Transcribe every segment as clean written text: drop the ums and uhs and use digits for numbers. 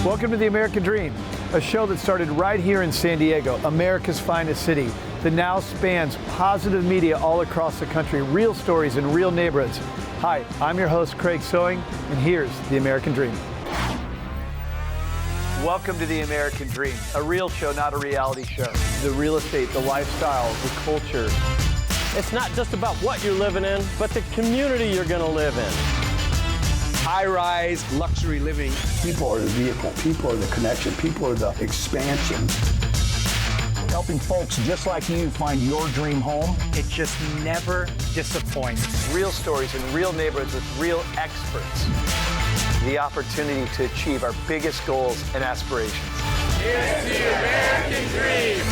Welcome to The American Dream, a show that started right here in San Diego, America's finest city, that now spans positive media all across the country, real stories in real neighborhoods. Hi, I'm your host, Craig Sewing, and here's The American Dream. Welcome to The American Dream, a real show, not a reality show. The real estate, the lifestyle, the culture. It's not just about what you're living in, but the community you're going to live in. High-rise luxury living. People are the vehicle, people are the connection, people are the expansion. Helping folks just like you find your dream home. It just never disappoints. Real stories in real neighborhoods with real experts. The opportunity to achieve our biggest goals and aspirations. It's the American Dream.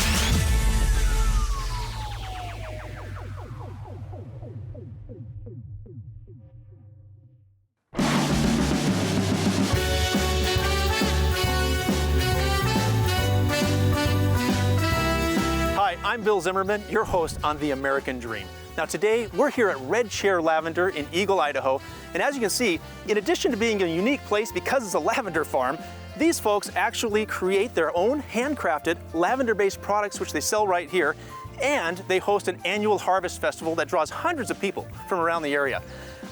Hi, I'm Bill Zimmerman, your host on The American Dream. Now today, we're here at Red Chair Lavender in Eagle, Idaho. And as you can see, in addition to being a unique place because it's a lavender farm, these folks actually create their own handcrafted lavender-based products, which they sell right here. And they host an annual harvest festival that draws hundreds of people from around the area.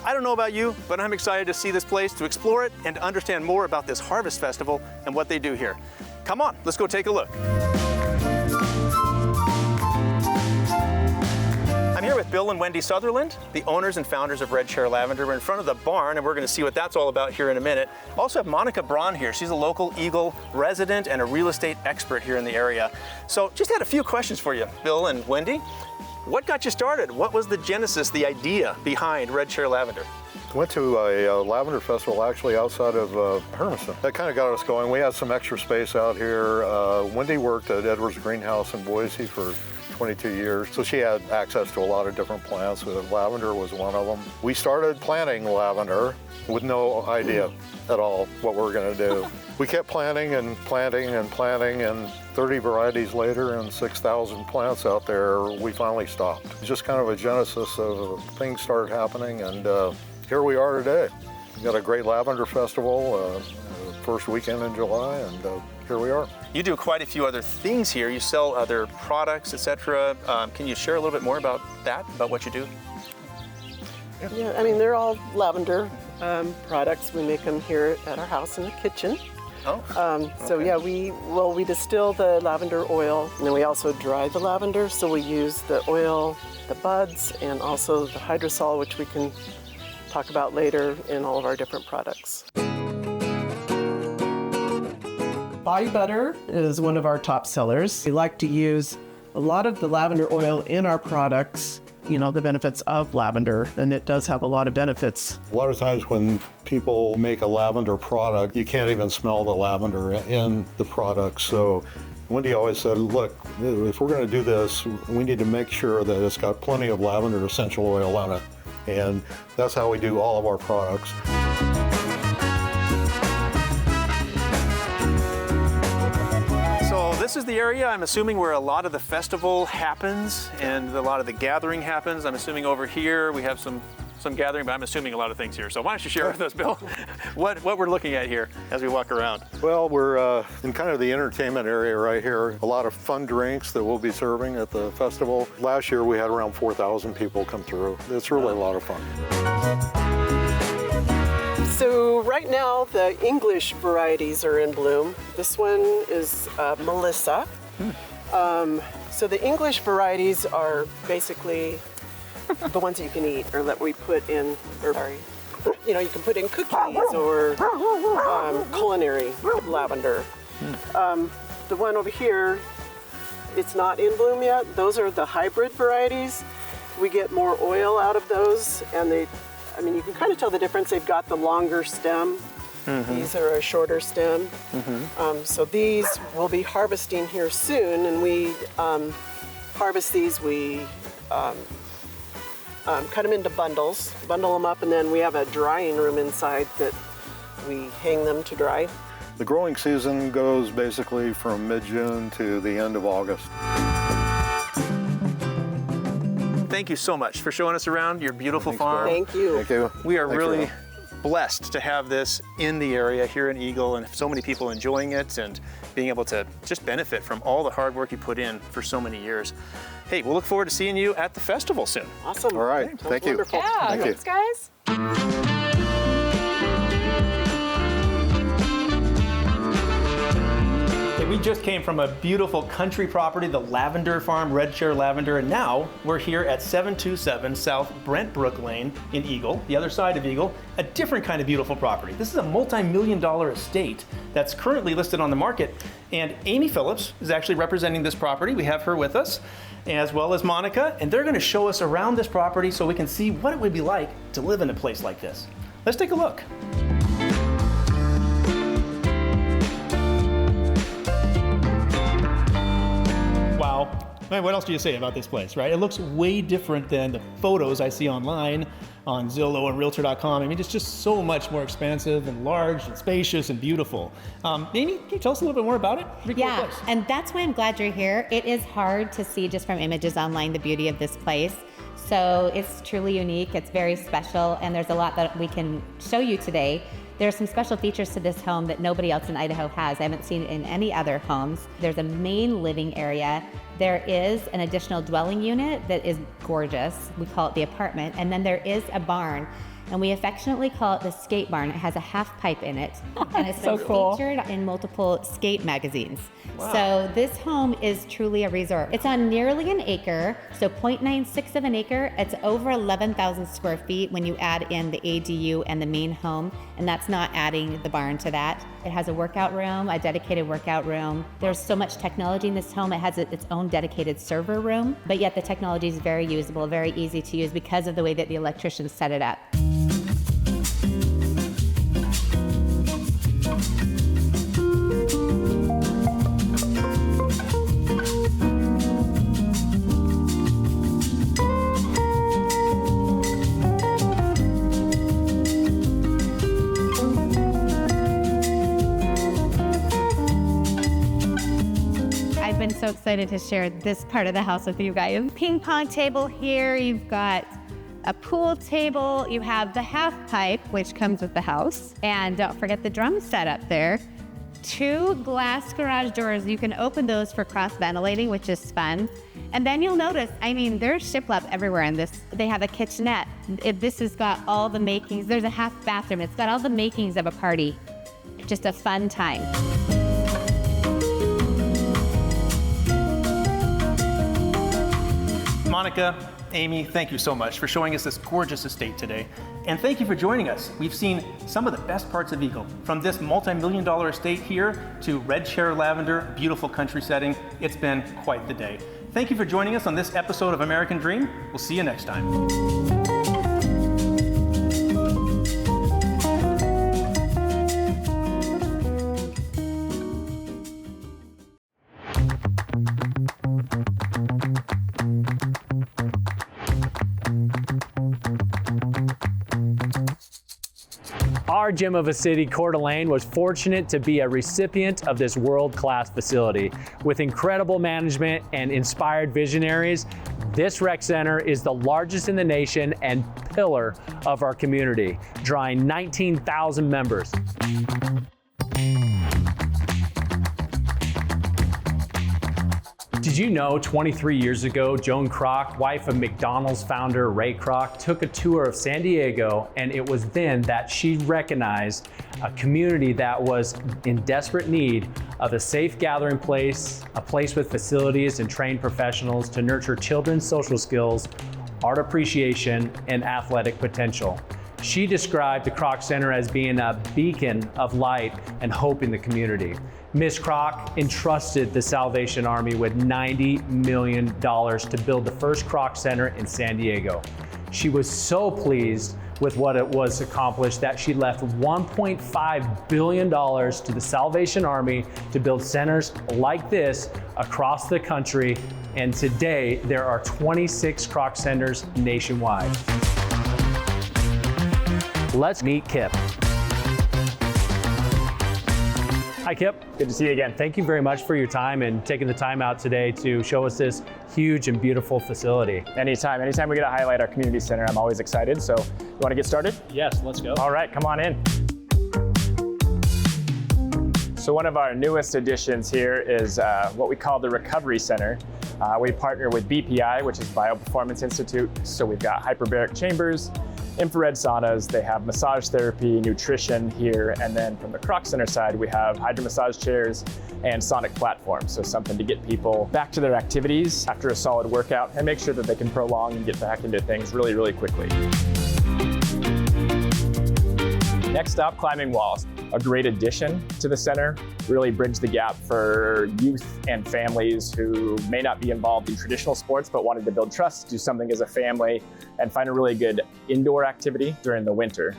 I don't know about you, but I'm excited to see this place, to explore it, and to understand more about this harvest festival and what they do here. Come on, let's go take a look. I'm here with Bill and Wendy Sutherland, the owners and founders of Red Chair Lavender. We're in front of the barn, and we're going to see what that's all about here in a minute. Also have Monica Braun here. She's a local Eagle resident and a real estate expert here in the area. So just had a few questions for you, Bill and Wendy. What got you started? What was the genesis, the idea behind Red Chair Lavender? Went to a lavender festival actually outside of Hermiston. That kind of got us going. We had some extra space out here. Wendy worked at Edwards Greenhouse in Boise for 22 years, so she had access to a lot of different plants. Lavender was one of them. We started planting lavender with no idea at all what we were going to do. We kept planting and planting and planting, and 30 varieties later and 6,000 plants out there, we finally stopped. Just kind of a genesis of things started happening, and here we are today. We got a great lavender festival, first weekend in July, and here we are. You do quite a few other things here. You sell other products, etc. Can you share a little bit more about that, about what you do? Yeah, I mean, they're all lavender products. We make them here at our house in the kitchen. Oh. So okay. yeah, we distill the lavender oil, and then we also dry the lavender. So we use the oil, the buds, and also the hydrosol, which we can talk about later in all of our different products. Body butter is one of our top sellers. We like to use a lot of the lavender oil in our products, you know, the benefits of lavender, and it does have a lot of benefits. A lot of times when people make a lavender product, you can't even smell the lavender in the product. So Wendy always said, look, if we're going to do this, we need to make sure that it's got plenty of lavender essential oil on it. And that's how we do all of our products. So this is the area, I'm assuming, where a lot of the festival happens and a lot of the gathering happens. I'm assuming over here we have some gathering, but I'm assuming a lot of things here. So why don't you share with us, Bill, what we're looking at here as we walk around? Well, we're in kind of the entertainment area right here. A lot of fun drinks that we'll be serving at the festival. Last year we had around 4,000 people come through. It's really a lot of fun. So right now the English varieties are in bloom. This one is Melissa. So the English varieties are basically the ones that you can eat, or that we put in, you know, you can put in cookies or culinary lavender. The one over here, it's not in bloom yet. Those are the hybrid varieties. We get more oil out of those, and I mean, you can kind of tell the difference. They've got the longer stem. Mm-hmm. These are a shorter stem. Mm-hmm. So these we'll be harvesting here soon, and we harvest these. We cut them into bundles, bundle them up, and then we have a drying room inside that we hang them to dry. The growing season goes basically from mid-June to the end of August. Thank you so much for showing us around your beautiful farm. Thank you. Thank you. We are really blessed to have this in the area here in Eagle and so many people enjoying it and being able to just benefit from all the hard work you put in for so many years. Hey, we'll look forward to seeing you at the festival soon. Awesome. All right, Sounds thank you. wonderful. Yeah, Thank you. thanks, guys. We just came from a beautiful country property, the Lavender Farm, Red Chair Lavender, and now we're here at 727 South Brentbrook Lane in Eagle, the other side of Eagle, a different kind of beautiful property. This is a multi-million-dollar estate that's currently listed on the market, and Amy Phillips is actually representing this property. We have her with us, as well as Monica, and they're going to show us around this property so we can see what it would be like to live in a place like this. Let's take a look. Wow. What else do you say about this place, right? It looks way different than the photos I see online on Zillow and Realtor.com. I mean, it's just so much more expansive and large and spacious and beautiful. Amy, can you tell us a little bit more about it? Pretty cool place. And that's why I'm glad you're here. It is hard to see just from images online the beauty of this place. So it's truly unique, it's very special, and there's a lot that we can show you today. There are some special features to this home that nobody else in Idaho has. I haven't seen in any other homes. There's a main living area. There is an additional dwelling unit that is gorgeous. We call it the apartment. And then there is a barn. And we affectionately call it the skate barn. It has a half pipe in it. And it's so been cool. featured in multiple skate magazines. Wow. So this home is truly a resort. It's on nearly an acre, so 0.96 of an acre. It's over 11,000 square feet when you add in the ADU and the main home, and that's not adding the barn to that. It has a workout room, a dedicated workout room. There's so much technology in this home. It has its own dedicated server room, but yet the technology is very usable, very easy to use because of the way that the electricians set it up. I've been so excited to share this part of the house with you guys. Ping pong table here, you've got a pool table, you have the half pipe, which comes with the house, and don't forget the drum set up there. 2 glass garage doors, you can open those for cross ventilating, which is fun. And then you'll notice, I mean, there's shiplap everywhere in this. They have a kitchenette. This has got all the makings. There's a half bathroom. It's got all the makings of a party. Just a fun time. Monica, Amy, thank you so much for showing us this gorgeous estate today. And thank you for joining us. We've seen some of the best parts of Eagle, from this multi-million-dollar estate here to Red Chair Lavender, beautiful country setting. It's been quite the day. Thank you for joining us on this episode of American Dream. We'll see you next time. Our gem of a city, Coeur d'Alene, was fortunate to be a recipient of this world-class facility. With incredible management and inspired visionaries, this rec center is the largest in the nation and pillar of our community, drawing 19,000 members. Did you know 23 years ago, Joan Kroc, wife of McDonald's founder Ray Kroc, took a tour of San Diego, and it was then that she recognized a community that was in desperate need of a safe gathering place, a place with facilities and trained professionals to nurture children's social skills, art appreciation, and athletic potential. She described the Kroc Center as being a beacon of light and hope in the community. Ms. Kroc entrusted the Salvation Army with $90 million to build the first Kroc Center in San Diego. She was so pleased with what it was accomplished that she left $1.5 billion to the Salvation Army to build centers like this across the country. And today there are 26 Kroc Centers nationwide. Let's meet Kip. Hi, Kip. Good to see you again. Thank you very much for your time and taking the time out today to show us this huge and beautiful facility. Anytime we get to highlight our community center, I'm always excited. So you want to get started? Yes, let's go. All right, come on in. So one of our newest additions here is what we call the Recovery Center. We partner with BPI, which is Bioperformance Institute. So we've got hyperbaric chambers, infrared saunas, they have massage therapy, nutrition here, and then from the Kroc Center side, we have hydro massage chairs and sonic platforms. So something to get people back to their activities after a solid workout and make sure that they can prolong and get back into things really, really quickly. Next up, climbing walls. A great addition to the center, really bridge the gap for youth and families who may not be involved in traditional sports but wanted to build trust, do something as a family, and find a really good indoor activity during the winter.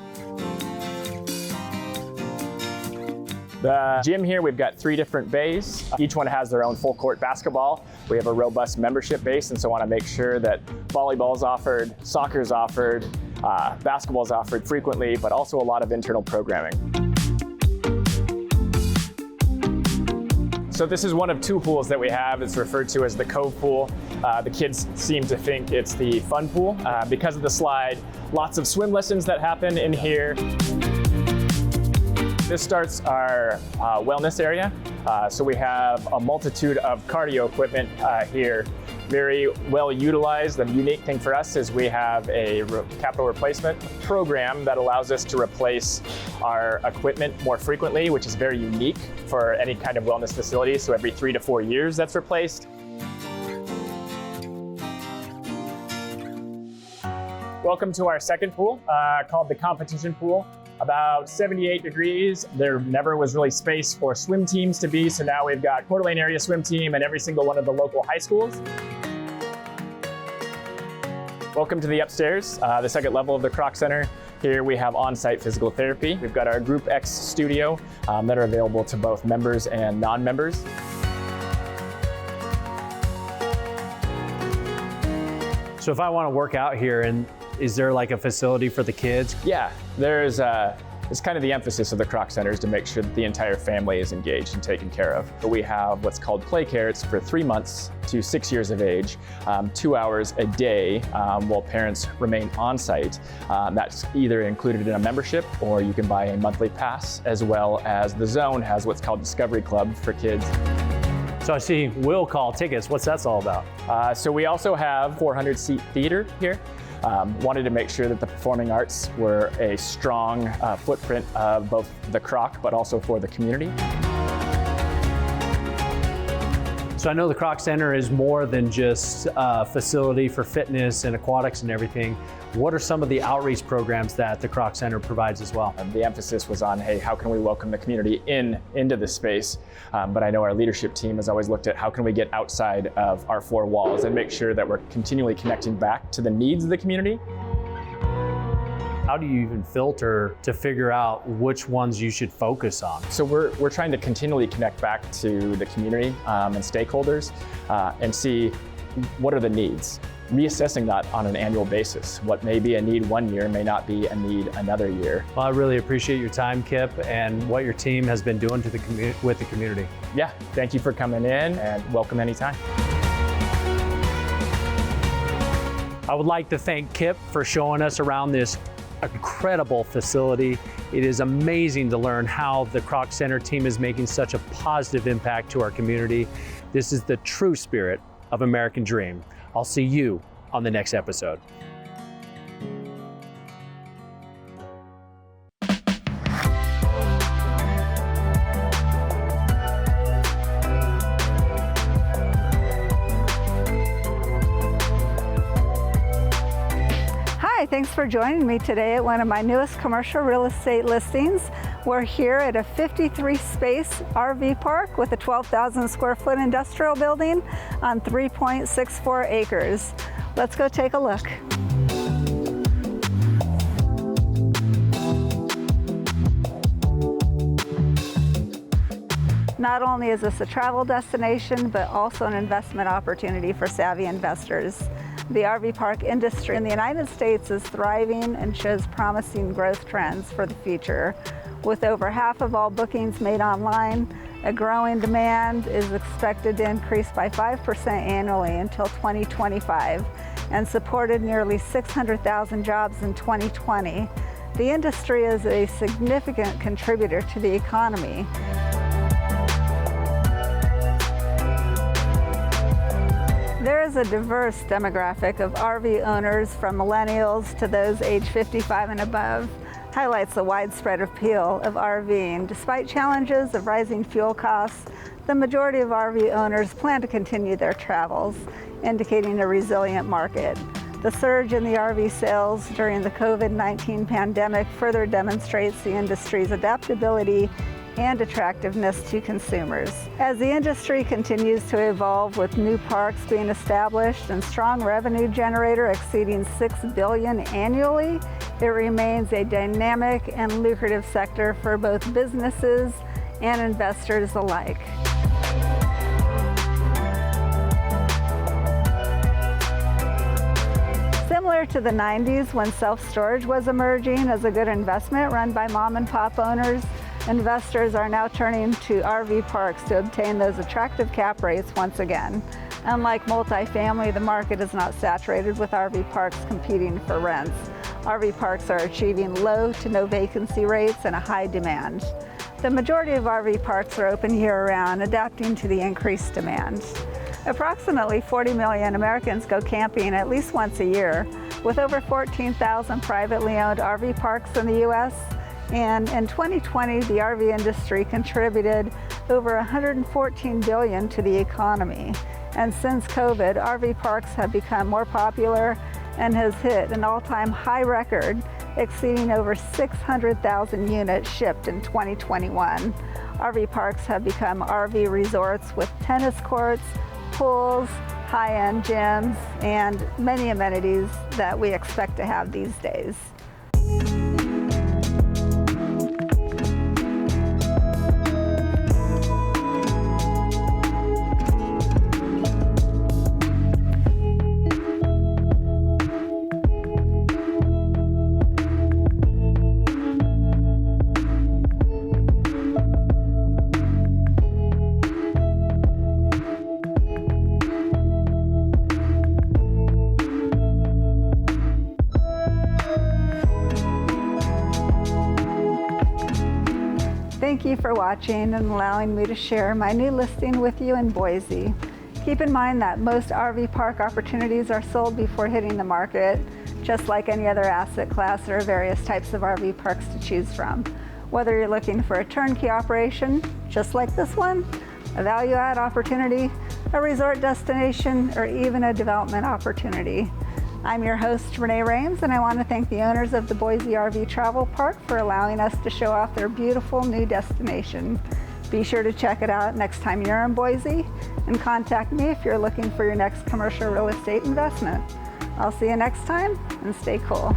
The gym here, we've got 3 different bays. Each one has their own full court basketball. We have a robust membership base, and so want to make sure that volleyball's offered, soccer's offered, basketball's offered frequently, but also a lot of internal programming. So this is one of 2 pools that we have. It's referred to as the Cove Pool. The kids seem to think it's the fun pool. Because of the slide, lots of swim lessons that happen in here. This starts our wellness area. So we have a multitude of cardio equipment here, very well utilized. The unique thing for us is we have a capital replacement program that allows us to replace our equipment more frequently, which is very unique for any kind of wellness facility. So every 3 to 4 years that's replaced. Welcome to our second pool, called the competition pool. About 78 degrees. There never was really space for swim teams to be, so now we've got Coeur d'Alene area swim team and every single one of the local high schools. Welcome to the upstairs, the second level of the Kroc Center. Here we have on-site physical therapy. We've got our Group X studio that are available to both members and non-members. So if I want to work out here, and is there like a facility for the kids? Yeah, it's kind of the emphasis of the Kroc Center is to make sure that the entire family is engaged and taken care of. We have what's called play care. It's for 3 months to 6 years of age, 2 hours a day while parents remain on site. That's either included in a membership or you can buy a monthly pass, as well as the zone has what's called Discovery Club for kids. So I see will call tickets. What's that all about? So we also have 400-seat theater here. Wanted to make sure that the performing arts were a strong footprint of both the Kroc, but also for the community. So I know the Kroc Center is more than just a facility for fitness and aquatics and everything. What are some of the outreach programs that the Kroc Center provides as well? The emphasis was on, hey, how can we welcome the community into the space? But I know our leadership team has always looked at how can we get outside of our 4 walls and make sure that we're continually connecting back to the needs of the community. How do you even filter to figure out which ones you should focus on? So we're trying to continually connect back to the community and stakeholders and see what are the needs. Reassessing that on an annual basis. What may be a need one year may not be a need another year. Well, I really appreciate your time, Kip, and what your team has been doing to with the community. Yeah, thank you for coming in and welcome anytime. I would like to thank Kip for showing us around this incredible facility. It is amazing to learn how the Kroc Center team is making such a positive impact to our community. This is the true spirit of American Dream. I'll see you on the next episode. Hi, thanks for joining me today at one of my newest commercial real estate listings. We're here at a 53-space RV park with a 12,000 square foot industrial building on 3.64 acres. Let's go take a look. Not only is this a travel destination, but also an investment opportunity for savvy investors. The RV park industry in the United States is thriving and shows promising growth trends for the future. With over half of all bookings made online, a growing demand is expected to increase by 5% annually until 2025 and supported nearly 600,000 jobs in 2020. The industry is a significant contributor to the economy. There is a diverse demographic of RV owners from millennials to those age 55 and above. Highlights the widespread appeal of RVing. Despite challenges of rising fuel costs, the majority of RV owners plan to continue their travels, indicating a resilient market. The surge in the RV sales during the COVID-19 pandemic further demonstrates the industry's adaptability and attractiveness to consumers. As the industry continues to evolve with new parks being established and strong revenue generator exceeding $6 billion annually, it remains a dynamic and lucrative sector for both businesses and investors alike. Similar to the 90s when self-storage was emerging as a good investment run by mom and pop owners, investors are now turning to RV parks to obtain those attractive cap rates once again. Unlike multifamily, the market is not saturated with RV parks competing for rents. RV parks are achieving low to no vacancy rates and a high demand. The majority of RV parks are open year-round, adapting to the increased demand. Approximately 40 million Americans go camping at least once a year, with over 14,000 privately owned RV parks in the U.S. And in 2020, the RV industry contributed over $114 billion to the economy. And since COVID, RV parks have become more popular and has hit an all-time high record, exceeding over 600,000 units shipped in 2021. RV parks have become RV resorts with tennis courts, pools, high-end gyms, and many amenities that we expect to have these days. Thank you for watching and allowing me to share my new listing with you in Boise. Keep in mind that most RV park opportunities are sold before hitting the market. Just like any other asset class, there are various types of RV parks to choose from. Whether you're looking for a turnkey operation, just like this one, a value add opportunity, a resort destination, or even a development opportunity. I'm your host, Renee Rames, and I want to thank the owners of the Boise RV Travel Park for allowing us to show off their beautiful new destination. Be sure to check it out next time you're in Boise, and contact me if you're looking for your next commercial real estate investment. I'll see you next time, and stay cool.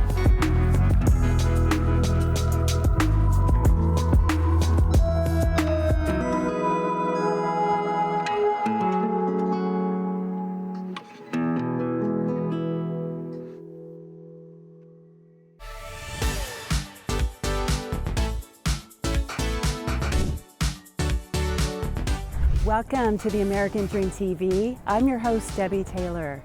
Welcome to the American Dream TV. I'm your host, Debbie Taylor.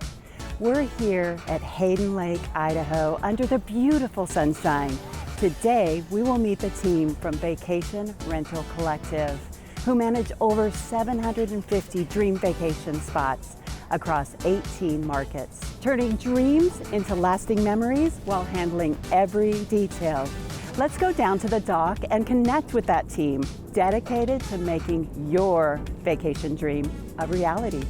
We're here at Hayden Lake, Idaho, under the beautiful sunshine. Today, we will meet the team from Vacation Rental Collective, who manage over 750 dream vacation spots across 18 markets, turning dreams into lasting memories while handling every detail. Let's go down to the dock and connect with that team dedicated to making your vacation dream a reality.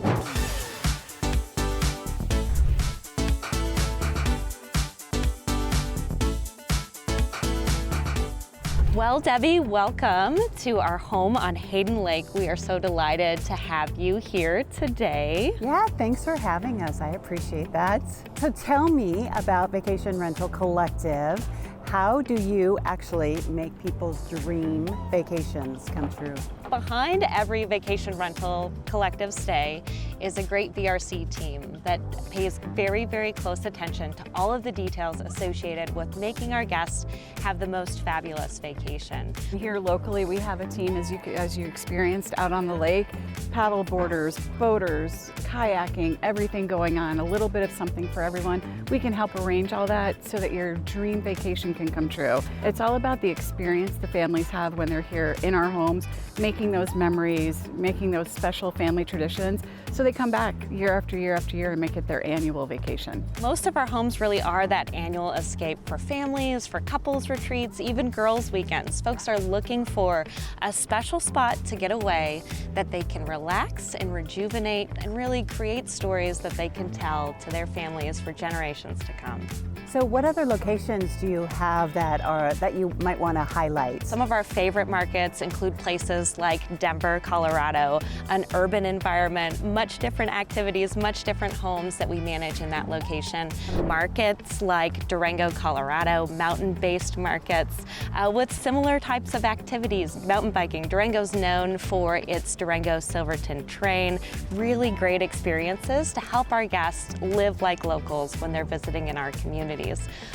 Well, Debbie, welcome to our home on Hayden Lake. We are so delighted to have you here today. Yeah, thanks for having us. I appreciate that. So tell me about Vacation Rental Collective. How do you actually make people's dream vacations come true? Behind every vacation rental collective stay is a great VRC team that pays very, very close attention to all of the details associated with making our guests have the most fabulous vacation. Here locally, we have a team, as you experienced out on the lake, paddle boarders, boaters, kayaking, everything going on, a little bit of something for everyone. We can help arrange all that so that your dream vacation can come true. It's all about the experience the families have when they're here in our homes, making those memories, making those special family traditions, so they come back year after year after year and make it their annual vacation. Most of our homes really are that annual escape for families, for couples retreats, even girls' weekends. Folks are looking for a special spot to get away that they can relax and rejuvenate and really create stories that they can tell to their families for generations to come. So what other locations do you have that you might want to highlight? Some of our favorite markets include places like Denver, Colorado, an urban environment, much different activities, much different homes that we manage in that location. Markets like Durango, Colorado, mountain-based markets with similar types of activities. Mountain biking, Durango's known for its Durango Silverton Train. Really great experiences to help our guests live like locals when they're visiting in our communities.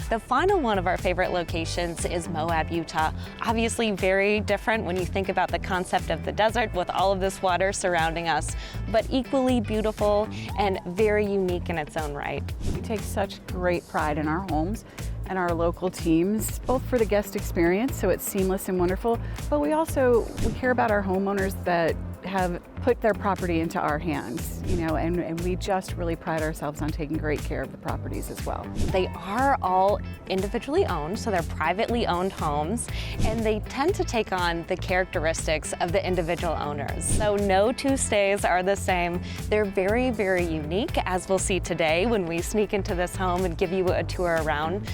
The final one of our favorite locations is Moab, Utah. Obviously very different when you think about the concept of the desert with all of this water surrounding us, but equally beautiful and very unique in its own right. We take such great pride in our homes and our local teams, both for the guest experience, so it's seamless and wonderful, but we hear about our homeowners that have put their property into our hands, and we just really pride ourselves on taking great care of the properties as well. They are all individually owned, so they're privately owned homes, and they tend to take on the characteristics of the individual owners. So no two stays are the same. They're very, very unique, as we'll see today when we sneak into this home and give you a tour around,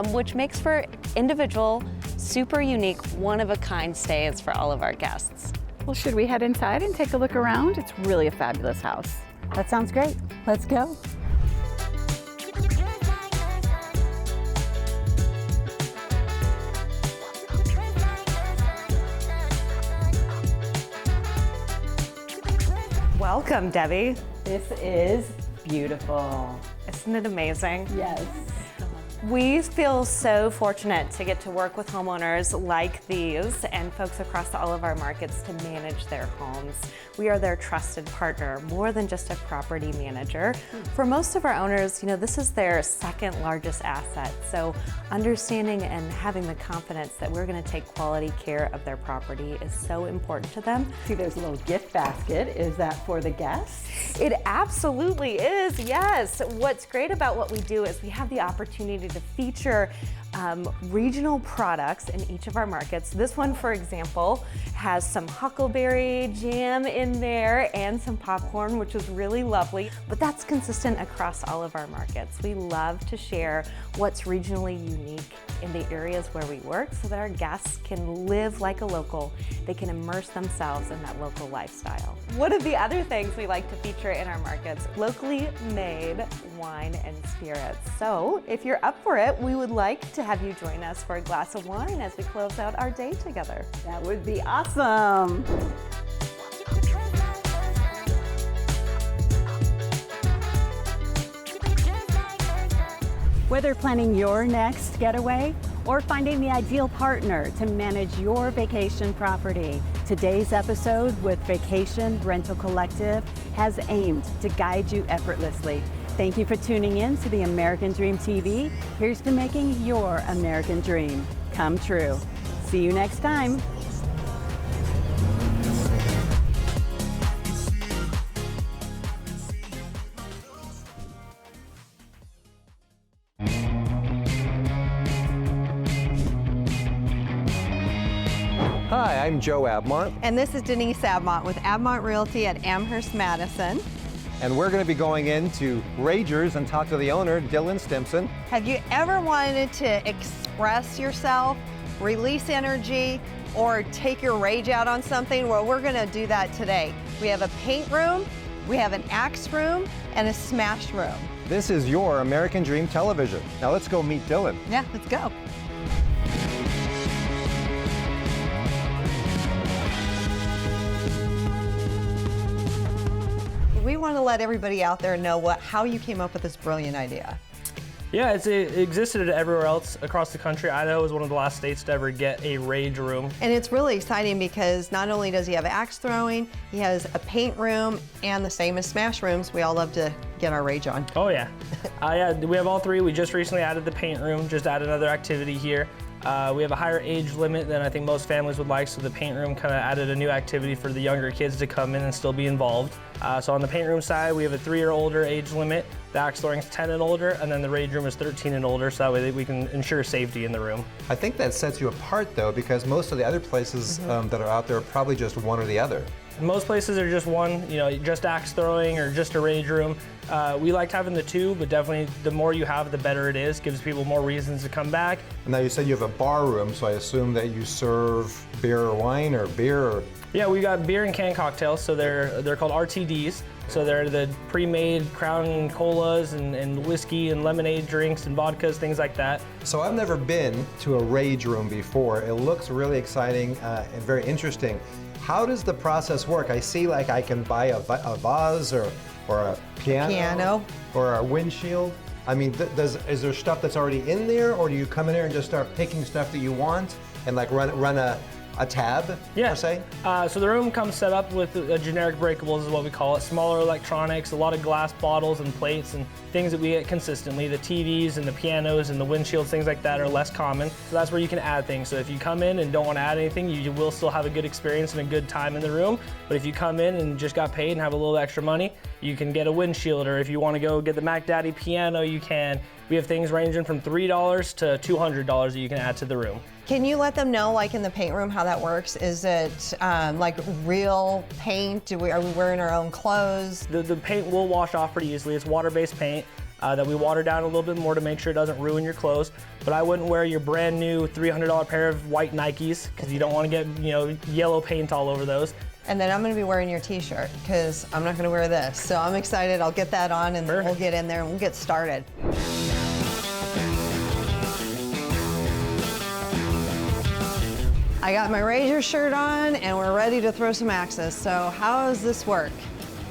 which makes for individual, super unique, one-of-a-kind stays for all of our guests. Well, should we head inside and take a look around? It's really a fabulous house. That sounds great. Let's go. Welcome, Debbie. This is beautiful. Isn't it amazing? Yes. We feel so fortunate to get to work with homeowners like these and folks across all of our markets to manage their homes. We are their trusted partner, more than just a property manager. For most of our owners, this is their second largest asset. So understanding and having the confidence that we're going to take quality care of their property is so important to them. See, there's a little gift basket. Is that for the guests? It absolutely is, yes. What's great about what we do is we have the opportunity to feature regional products in each of our markets. This one, for example, has some huckleberry jam in there and some popcorn, which is really lovely, but that's consistent across all of our markets. We love to share what's regionally unique in the areas where we work so that our guests can live like a local. They can immerse themselves in that local lifestyle. One of the other things we like to feature in our markets, locally made wine and spirits. So if you're up for it, we would like to have you join us for a glass of wine as we close out our day together. That would be awesome. Whether planning your next getaway or finding the ideal partner to manage your vacation property, today's episode with Vacation Rental Collective has aimed to guide you effortlessly. Thank you for tuning in to the American Dream TV. Here's to making your American dream come true. See you next time. Hi, I'm Joe Abmont. And this is Denise Abmont with Abmont Realty at Amherst, Madison. And we're going to be going into Ragers and talk to the owner, Dylan Stimson. Have you ever wanted to express yourself, release energy, or take your rage out on something? Well, we're going to do that today. We have a paint room, we have an axe room, and a smash room. This is your American Dream Television. Now let's go meet Dylan. Yeah, let's go. want to let everybody out there know how you came up with this brilliant idea. Yeah, it existed everywhere else across the country. Idaho was one of the last states to ever get a rage room. And it's really exciting because not only does he have axe throwing, he has a paint room, and the same as smash rooms. We all love to get our rage on. Oh yeah. Yeah, we have all three. We just recently added the paint room, just added another activity here. We have a higher age limit than I think most families would like, so the paint room kind of added a new activity for the younger kids to come in and still be involved. So on the paint room side, we have a 3 or older age limit. The axe throwing is 10 and older, and then the rage room is 13 and older, so that way we can ensure safety in the room. I think that sets you apart, though, because most of the other places that are out there are probably just one or the other. Most places are just one, just axe throwing or just a rage room. We liked having the two, but definitely the more you have, the better it is. Gives people more reasons to come back. And now you said you have a bar room, so I assume that you serve beer or wine or beer or... Yeah, we got beer and canned cocktails, so they're called RTDs. So they're the pre-made Crown Colas and whiskey and lemonade drinks and vodkas, things like that. So I've never been to a rage room before. It looks really exciting and very interesting. How does the process work? I see like I can buy a vase or a piano or a windshield. I mean, is there stuff that's already in there, or do you come in here and just start picking stuff that you want and like run a tab, per se? So the room comes set up with a generic breakables is what we call it. Smaller electronics, a lot of glass bottles and plates and things that we get consistently. The TVs and the pianos and the windshields, things like that are less common. So that's where you can add things. So if you come in and don't want to add anything, you will still have a good experience and a good time in the room. But if you come in and just got paid and have a little extra money, you can get a windshield, or if you want to go get the Mac Daddy piano, you can. We have things ranging from $3 to $200 that you can add to the room. Can you let them know, like in the paint room, how that works? Is it like real paint? Are we wearing our own clothes? The paint will wash off pretty easily. It's water-based paint that we water down a little bit more to make sure it doesn't ruin your clothes. But I wouldn't wear your brand new $300 pair of white Nikes because you don't want to get yellow paint all over those. And then I'm going to be wearing your t-shirt because I'm not going to wear this. So I'm excited. I'll get that on and we'll get in there and we'll get started. I got my Razor shirt on and we're ready to throw some axes. So how does this work?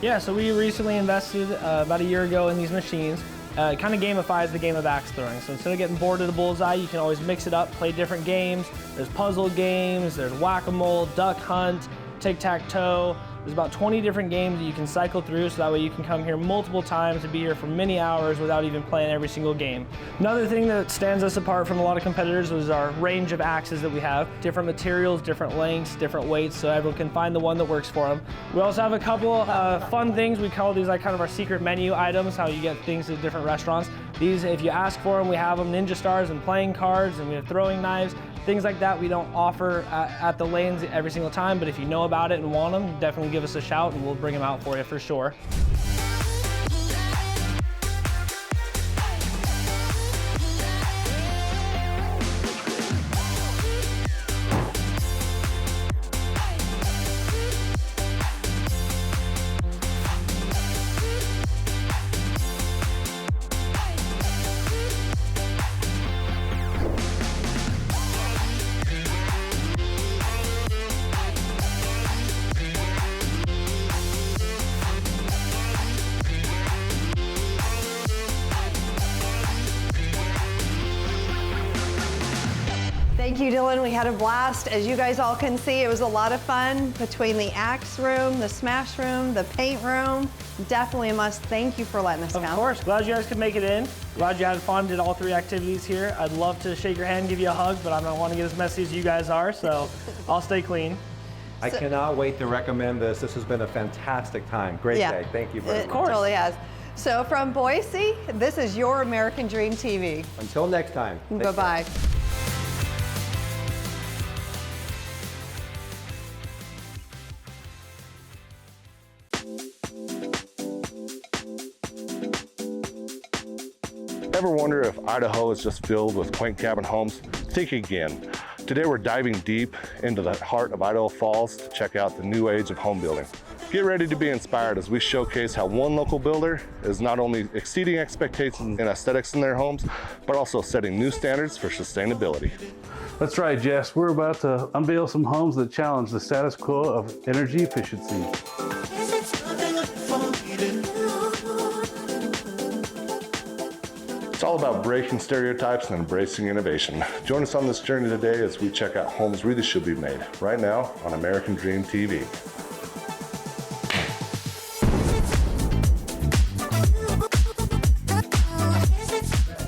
Yeah, so we recently invested about a year ago in these machines. It kind of gamifies the game of axe throwing. So instead of getting bored of the bullseye, you can always mix it up, play different games. There's puzzle games, there's whack-a-mole, duck hunt, tic-tac-toe. There's about 20 different games that you can cycle through, so that way you can come here multiple times and be here for many hours without even playing every single game. Another thing that stands us apart from a lot of competitors is our range of axes that we have. Different materials, different lengths, different weights, so everyone can find the one that works for them. We also have a couple fun things. We call these like kind of our secret menu items, how you get things at different restaurants. These, if you ask for them, we have them, ninja stars and playing cards, and we have throwing knives. Things like that we don't offer at the lanes every single time, but if you know about it and want them, definitely give us a shout and we'll bring them out for you for sure. Thank you, Dylan. We had a blast. As you guys all can see, it was a lot of fun between the axe room, the smash room, the paint room. Definitely a must. Thank you for letting us come. Of course. Glad you guys could make it in. Glad you had fun, did all 3 activities here. I'd love to shake your hand, give you a hug, but I don't want to get as messy as you guys are, so I'll stay clean. I cannot wait to recommend this. This has been a fantastic time. Great day. Thank you very much. It totally has. So from Boise, this is your American Dream TV. Until next time. Bye-bye. Ever wonder if Idaho is just filled with quaint cabin homes? Think again. Today we're diving deep into the heart of Idaho Falls to check out the new age of home building. Get ready to be inspired as we showcase how one local builder is not only exceeding expectations and aesthetics in their homes, but also setting new standards for sustainability. That's right, Jess. We're about to unveil some homes that challenge the status quo of energy efficiency. Is it something for you to all about breaking stereotypes and embracing innovation. Join us on this journey today as we check out homes really should be made, right now on American Dream TV.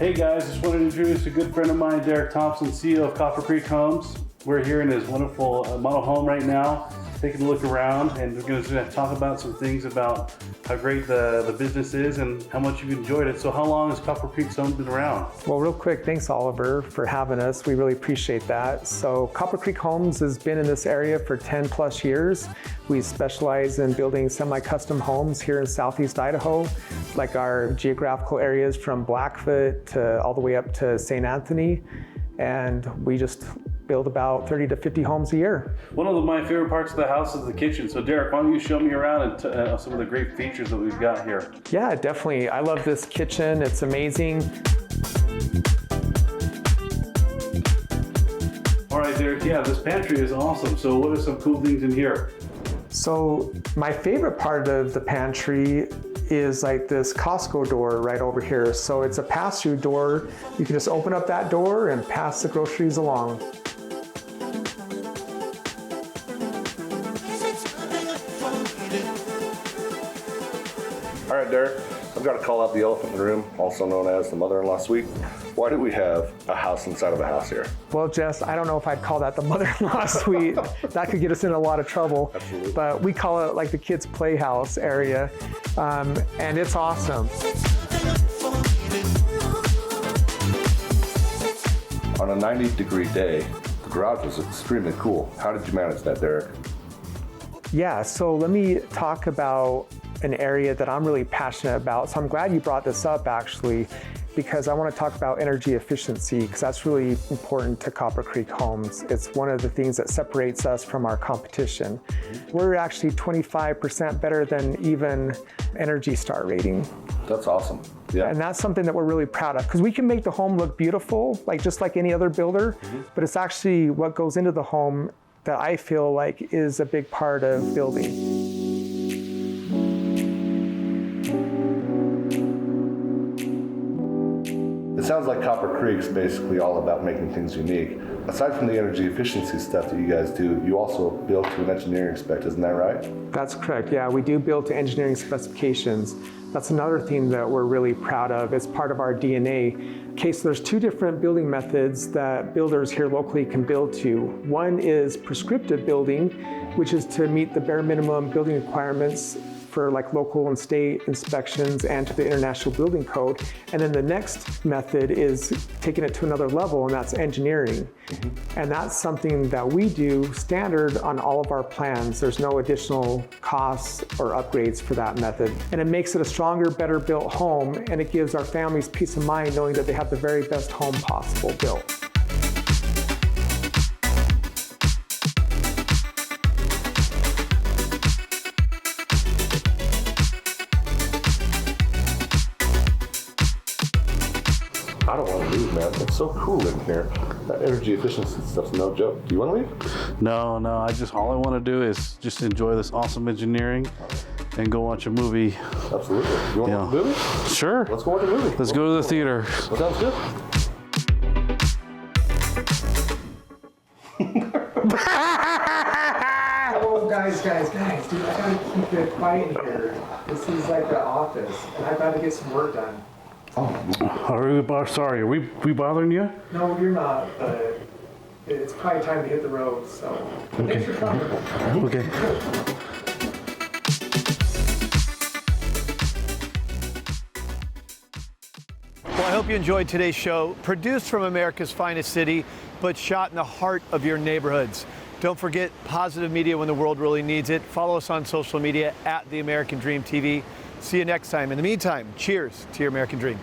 Hey guys, just wanted to introduce a good friend of mine, Derek Thompson, CEO of Copper Creek Homes. We're here in his wonderful model home right now, taking a look around, and we're going to talk about some things about how great the business is and how much you've enjoyed it. So how long has Copper Creek Homes been around? Well, real quick, thanks Oliver for having us. We really appreciate that. So Copper Creek Homes has been in this area for 10 plus years. We specialize in building semi-custom homes here in Southeast Idaho, like our geographical areas from Blackfoot to all the way up to St. Anthony. And we just build about 30 to 50 homes a year. One of my favorite parts of the house is the kitchen. So Derek, why don't you show me around and some of the great features that we've got here? Yeah, definitely. I love this kitchen. It's amazing. All right, Derek, yeah, this pantry is awesome. So what are some cool things in here? So my favorite part of the pantry is like this Costco door right over here. So it's a pass-through door. You can just open up that door and pass the groceries along. All right, Derek, I've got to call out the elephant in the room, also known as the mother-in-law suite. Why do we have a house inside of a house here? Well, Jess, I don't know if I'd call that the mother-in-law suite. That could get us in a lot of trouble. Absolutely. But we call it like the kids' playhouse area, and it's awesome. On a 90-degree day, the garage was extremely cool. How did you manage that, Derek? Yeah, so let me talk about an area that I'm really passionate about. So I'm glad you brought this up actually, because I want to talk about energy efficiency, because that's really important to Copper Creek Homes. It's one of the things that separates us from our competition. We're actually 25% better than even Energy Star rating. That's awesome. Yeah. And that's something that we're really proud of, because we can make the home look beautiful, like just like any other builder, but it's actually what goes into the home that I feel like is a big part of building. It sounds like Copper Creek's basically all about making things unique. Aside from the energy efficiency stuff that you guys do, you also build to an engineering spec, isn't that right? That's correct, yeah. We do build to engineering specifications. That's another thing that we're really proud of. It's part of our DNA. Okay, so there's two different building methods that builders here locally can build to. One is prescriptive building, which is to meet the bare minimum building requirements for like local and state inspections and to the International Building Code. And then the next method is taking it to another level, and that's engineering. And that's something that we do standard on all of our plans. There's no additional costs or upgrades for that method. And it makes it a stronger, better built home, and it gives our families peace of mind knowing that they have the very best home possible built. I don't want to leave, man. It's so cool in here. That energy efficiency stuff's no joke. Do you want to leave? No. All I want to do is just enjoy this awesome engineering and go watch a movie. Absolutely. You want to watch a movie? Sure. Let's go watch a movie. Let's go to the theater. That sounds good. Oh, guys, dude, I gotta keep it quiet in here. This is like the office, and I gotta get some work done. Sorry, are we bothering you? No, you're not, but it's probably time to hit the road, so thanks for coming. Okay. Well, I hope you enjoyed today's show, produced from America's finest city, but shot in the heart of your neighborhoods. Don't forget positive media when the world really needs it. Follow us on social media at The American Dream TV. See you next time. In the meantime, cheers to your American dream.